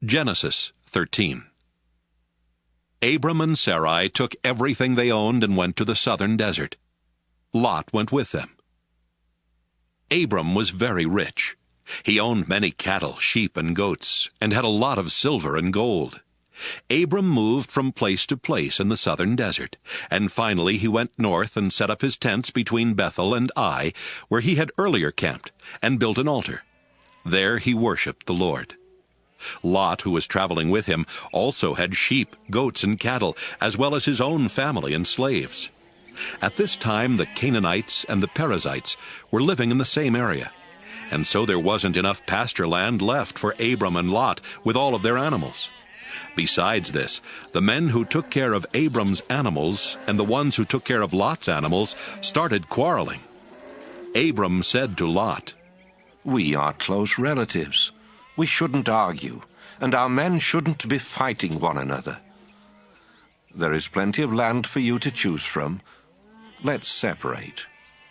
Genesis 13. Abram and Sarai took everything they owned and went to the southern desert. Lot went with them. Abram was very rich. He owned many cattle, sheep, and goats, and had a lot of silver and gold. Abram moved from place to place in the southern desert, and finally he went north and set up his tents between Bethel and Ai, where he had earlier camped, and built an altar. There he worshipped the Lord. Lot, who was traveling with him, also had sheep, goats, and cattle, as well as his own family and slaves. At this time the Canaanites and the Perizzites were living in the same area, and so there wasn't enough pasture land left for Abram and Lot with all of their animals. Besides this, the men who took care of Abram's animals and the ones who took care of Lot's animals started quarreling. Abram said to Lot, "We are close relatives. We shouldn't argue, and our men shouldn't be fighting one another. There is plenty of land for you to choose from. Let's separate.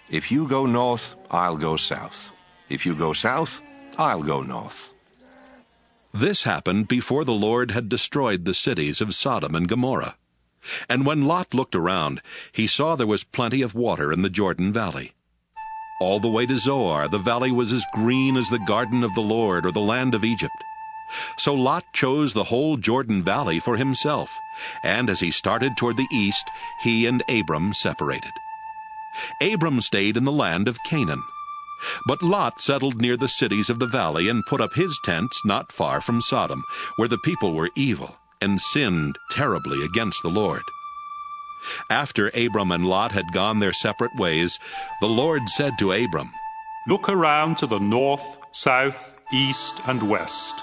If you go north, I'll go south. If you go south, I'll go north." This happened before the Lord had destroyed the cities of Sodom and Gomorrah. And when Lot looked around, he saw there was plenty of water in the Jordan Valley. All the way to Zoar, the valley was as green as the garden of the Lord or the land of Egypt. So Lot chose the whole Jordan Valley for himself, and as he started toward the east, he and Abram separated. Abram stayed in the land of Canaan. But Lot settled near the cities of the valley and put up his tents not far from Sodom, where the people were evil and sinned terribly against the Lord. After Abram and Lot had gone their separate ways, the Lord said to Abram, "Look around to the north, south, east, and west.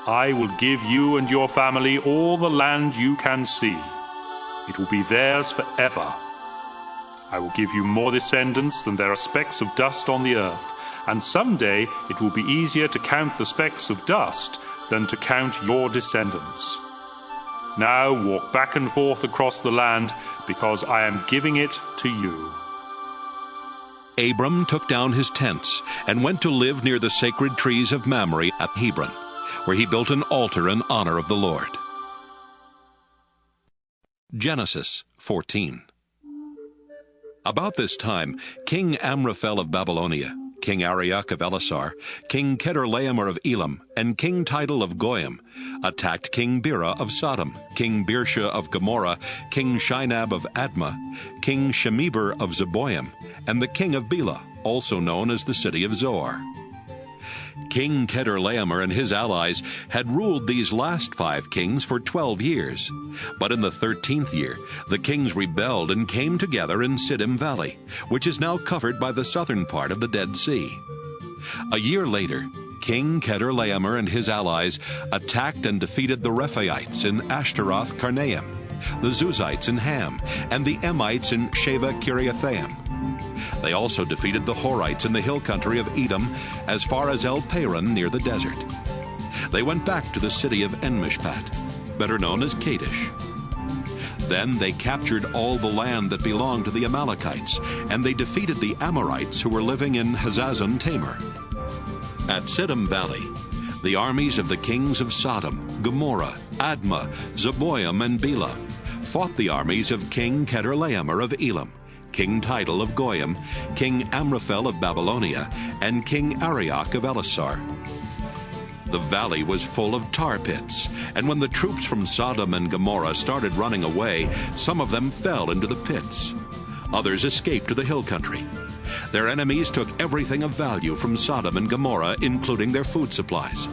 I will give you and your family all the land you can see. It will be theirs forever. I will give you more descendants than there are specks of dust on the earth, and someday it will be easier to count the specks of dust than to count your descendants. Now walk back and forth across the land, because I am giving it to you." Abram took down his tents and went to live near the sacred trees of Mamre at Hebron, where he built an altar in honor of the Lord. Genesis 14. About this time, King Amraphel of Babylonia, King Arioch of Ellasar, King Chedorlaomer of Elam, and King Tidal of Goyim attacked King Bera of Sodom, King Birsha of Gomorrah, King Shinab of Admah, King Shemeber of Zeboim, and the king of Bela, also known as the city of Zoar. King Chedorlaomer and his allies had ruled these last 5 kings for 12 years. But in the 13th year, the kings rebelled and came together in Siddim Valley, which is now covered by the southern part of the Dead Sea. A year later, King Chedorlaomer and his allies attacked and defeated the Rephaites in Ashtaroth Karnaim, the Zuzites in Ham, and the Emites in Sheva Kiriathaim. They also defeated the Horites in the hill country of Edom as far as El Paran near the desert. They went back to the city of En-Mishpat, better known as Kadesh. Then they captured all the land that belonged to the Amalekites, and they defeated the Amorites who were living in Hazazon Tamar. At Siddim Valley, the armies of the kings of Sodom, Gomorrah, Admah, Zeboim, and Bela fought the armies of King Chedorlaomer of Elam, King Tidal of Goyim, King Amraphel of Babylonia, and King Arioch of Ellasar. The valley was full of tar pits, and when the troops from Sodom and Gomorrah started running away, some of them fell into the pits. Others escaped to the hill country. Their enemies took everything of value from Sodom and Gomorrah, including their food supplies.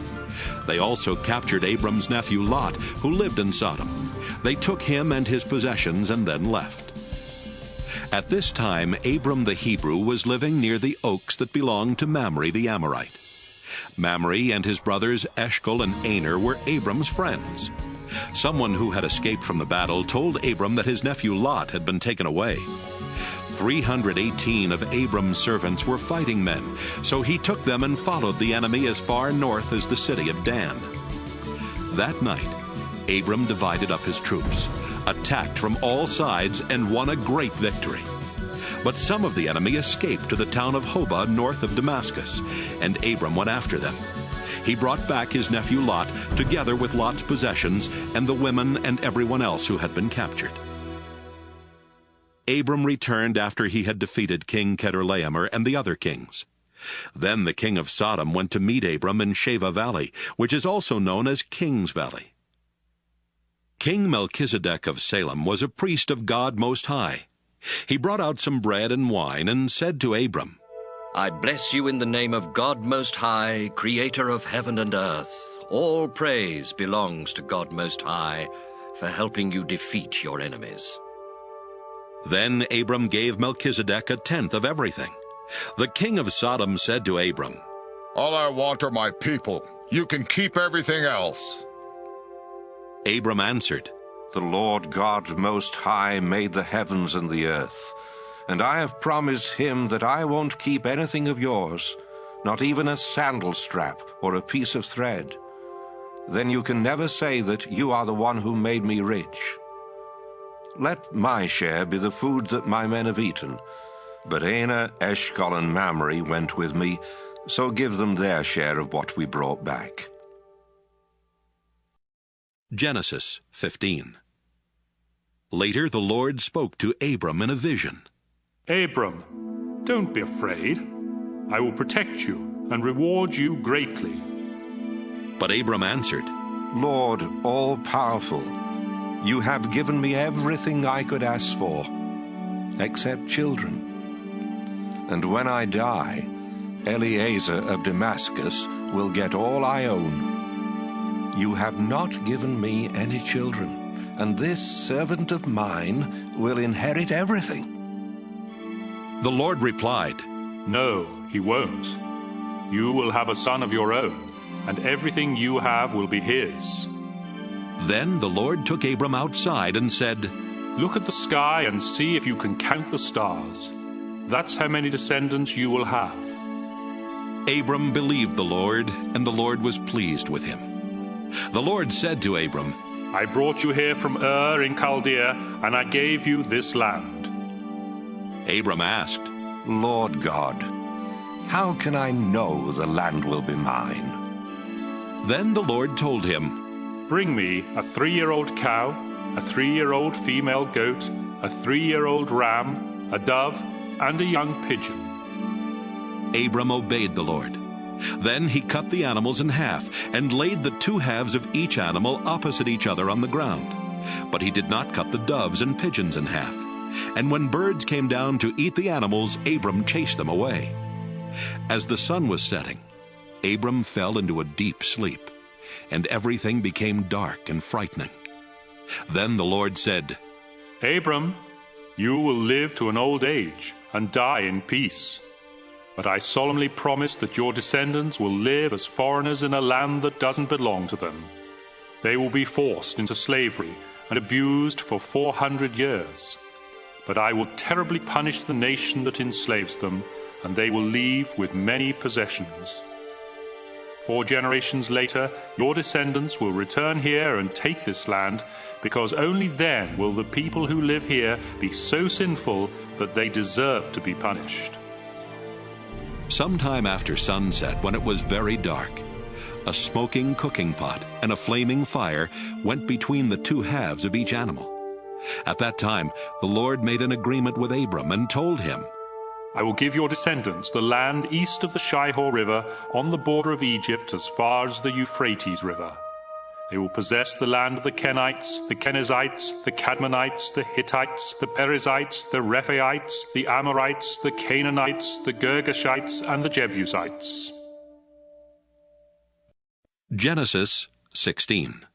They also captured Abram's nephew Lot, who lived in Sodom. They took him and his possessions and then left. At this time, Abram the Hebrew was living near the oaks that belonged to Mamre the Amorite. Mamre and his brothers Eshcol and Aner were Abram's friends. Someone who had escaped from the battle told Abram that his nephew Lot had been taken away. 318 of Abram's servants were fighting men, so he took them and followed the enemy as far north as the city of Dan. That night, Abram divided up his troops, attacked from all sides, and won a great victory. But some of the enemy escaped to the town of Hobah north of Damascus, and Abram went after them. he brought back his nephew Lot, together with Lot's possessions and the women and everyone else who had been captured. Abram returned after he had defeated King Chedorlaomer and the other kings. Then the king of Sodom went to meet Abram in Sheva Valley, which is also known as King's Valley. King Melchizedek of Salem was a priest of God Most High. He brought out some bread and wine and said to Abram, I bless you in the name of God Most High, creator of heaven and earth. All praise belongs to God Most High for helping you defeat your enemies. Then Abram gave Melchizedek a tenth of everything. The king of Sodom said to Abram, All I want are my people. You can keep everything else. Abram answered, The Lord God Most High made the heavens and the earth, and I have promised him that I won't keep anything of yours, not even a sandal strap or a piece of thread. Then you can never say that you are the one who made me rich. Let my share be the food that my men have eaten. But Anah, Eshcol, and Mamre went with me, so give them their share of what we brought back. Genesis 15. Later the Lord spoke to Abram in a vision. Abram, don't be afraid. I will protect you and reward you greatly. But Abram answered, Lord, all-powerful, you have given me everything I could ask for, except children. And when I die, Eliezer of Damascus will get all I own. You have not given me any children, and this servant of mine will inherit everything. The Lord replied, No, he won't. You will have a son of your own, and everything you have will be his. Then the Lord took Abram outside and said, Look at the sky and see if you can count the stars. That's how many descendants you will have. Abram believed the Lord, and the Lord was pleased with him. The Lord said to Abram, I brought you here from Ur in Chaldea, and I gave you this land. Abram asked, Lord God, how can I know the land will be mine? Then the Lord told him, Bring me a 3-year-old cow, a 3-year-old female goat, a 3-year-old ram, a dove, and a young pigeon. Abram obeyed the Lord. Then he cut the animals in half and laid the 2 halves of each animal opposite each other on the ground. But he did not cut the doves and pigeons in half. And when birds came down to eat the animals, Abram chased them away. As the sun was setting, Abram fell into a deep sleep, and everything became dark and frightening. Then the Lord said, Abram, you will live to an old age and die in peace. But I solemnly promise that your descendants will live as foreigners in a land that doesn't belong to them. They will be forced into slavery and abused for 400 years. But I will terribly punish the nation that enslaves them, and they will leave with many possessions. 4 generations later, your descendants will return here and take this land, because only then will the people who live here be so sinful that they deserve to be punished. Sometime after sunset, when it was very dark, a smoking cooking pot and a flaming fire went between the 2 halves of each animal. At that time, the Lord made an agreement with Abram and told him, I will give your descendants the land east of the Shihor River on the border of Egypt as far as the Euphrates River. They will possess the land of the Kenites, the Kenizzites, the Cadmonites, the Hittites, the Perizzites, the Rephaites, the Amorites, the Canaanites, the Girgashites, and the Jebusites. Genesis 16.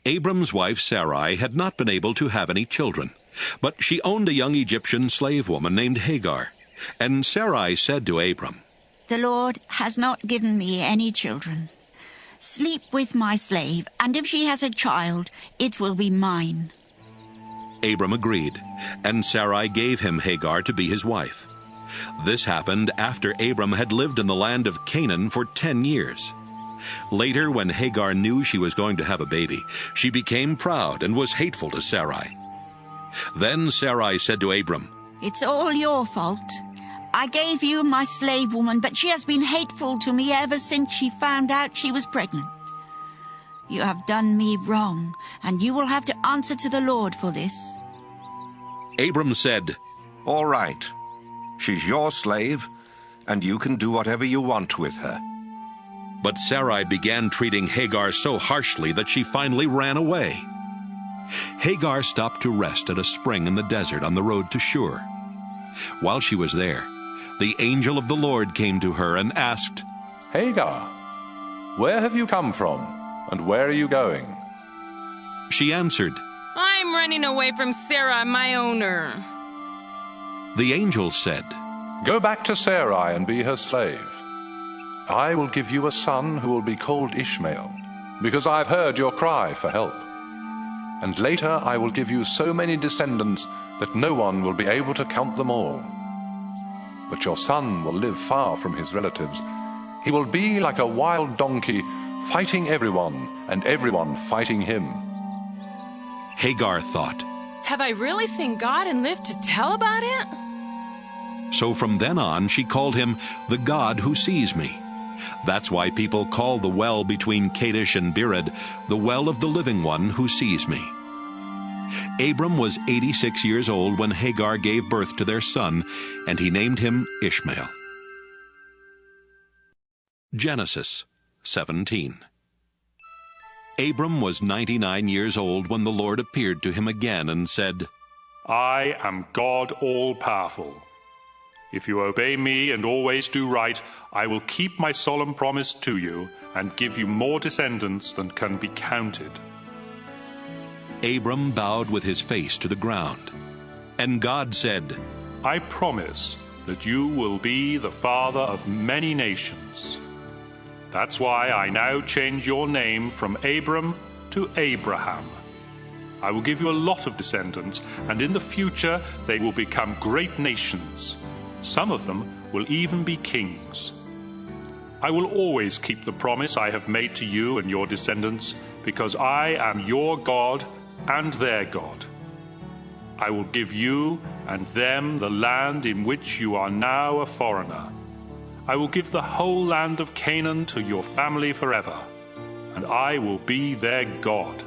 Abram's wife Sarai had not been able to have any children, but she owned a young Egyptian slave woman named Hagar. And Sarai said to Abram, The Lord has not given me any children. Sleep with my slave, and if she has a child, it will be mine. Abram agreed, and Sarai gave him Hagar to be his wife. This happened after Abram had lived in the land of Canaan for 10 years. Later, when Hagar knew she was going to have a baby, she became proud and was hateful to Sarai. Then Sarai said to Abram, It's all your fault. I gave you my slave woman, but she has been hateful to me ever since she found out she was pregnant. You have done me wrong, and you will have to answer to the Lord for this." Abram said, All right. She's your slave, and you can do whatever you want with her. but Sarai began treating Hagar so harshly that she finally ran away. Hagar stopped to rest at a spring in the desert on the road to Shur. While she was there, the angel of the Lord came to her and asked, Hagar, where have you come from, and where are you going? She answered, I'm running away from Sarah, my owner. The angel said, Go back to Sarai and be her slave. I will give you a son who will be called Ishmael, because I've heard your cry for help. And later I will give you so many descendants that no one will be able to count them all. But your son will live far from his relatives. He will be like a wild donkey, fighting everyone, and everyone fighting him. Hagar thought, Have I really seen God and lived to tell about it? so from then on she called him the God who sees me. That's why people call the well between Kadesh and Bered the well of the living one who sees me. Abram was 86 years old when Hagar gave birth to their son, and he named him Ishmael. Genesis 17. Abram was 99 years old when the Lord appeared to him again and said, I am God all-powerful. If you obey me and always do right, I will keep my solemn promise to you and give you more descendants than can be counted. Abram bowed with his face to the ground. And God said, I promise that you will be the father of many nations. That's why I now change your name from Abram to Abraham. I will give you a lot of descendants, and in the future they will become great nations. Some of them will even be kings. I will always keep the promise I have made to you and your descendants, because I am your God and their God. I will give you and them the land in which you are now a foreigner. I will give the whole land of Canaan to your family forever, and I will be their God.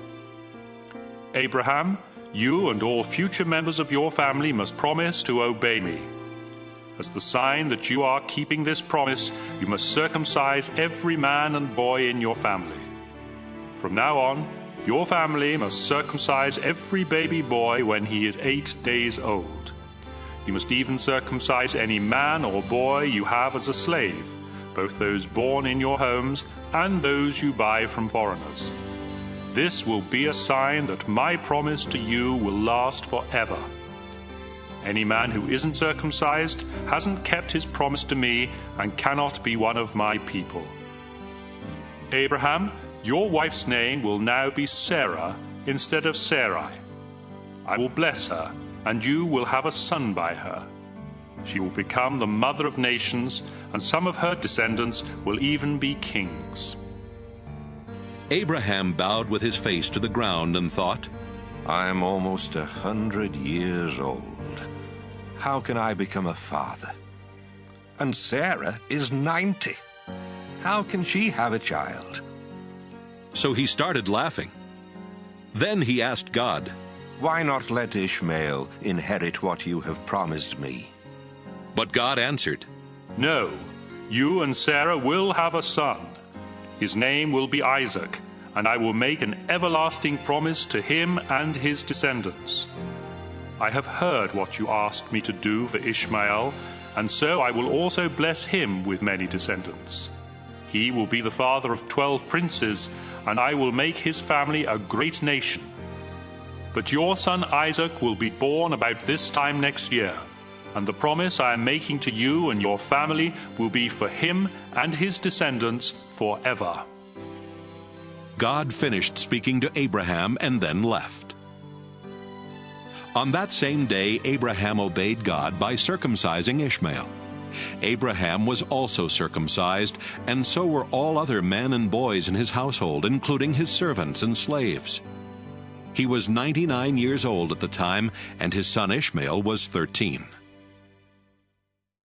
Abraham, you and all future members of your family must promise to obey me. As the sign that you are keeping this promise, you must circumcise every man and boy in your family. From now on, your family must circumcise every baby boy when he is 8 days old. You must even circumcise any man or boy you have as a slave, both those born in your homes and those you buy from foreigners. This will be a sign that my promise to you will last forever. Any man who isn't circumcised hasn't kept his promise to me and cannot be one of my people. Abraham, your wife's name will now be Sarah instead of Sarai. I will bless her, and you will have a son by her. She will become the mother of nations, and some of her descendants will even be kings. Abraham bowed with his face to the ground and thought, I am almost 100 years old. How can I become a father? And Sarah is 90. How can she have a child? So he started laughing. Then he asked God, Why not let Ishmael inherit what you have promised me? But God answered, No, you and Sarah will have a son. His name will be Isaac, and I will make an everlasting promise to him and his descendants. I have heard what you asked me to do for Ishmael, and so I will also bless him with many descendants. He will be the father of 12 princes, and I will make his family a great nation. But your son Isaac will be born about this time next year, and the promise I am making to you and your family will be for him and his descendants forever. God finished speaking to Abraham and then left. On that same day, Abraham obeyed God by circumcising Ishmael. Abraham was also circumcised, and so were all other men and boys in his household, including his servants and slaves. He was 99 years old at the time, and his son Ishmael was 13.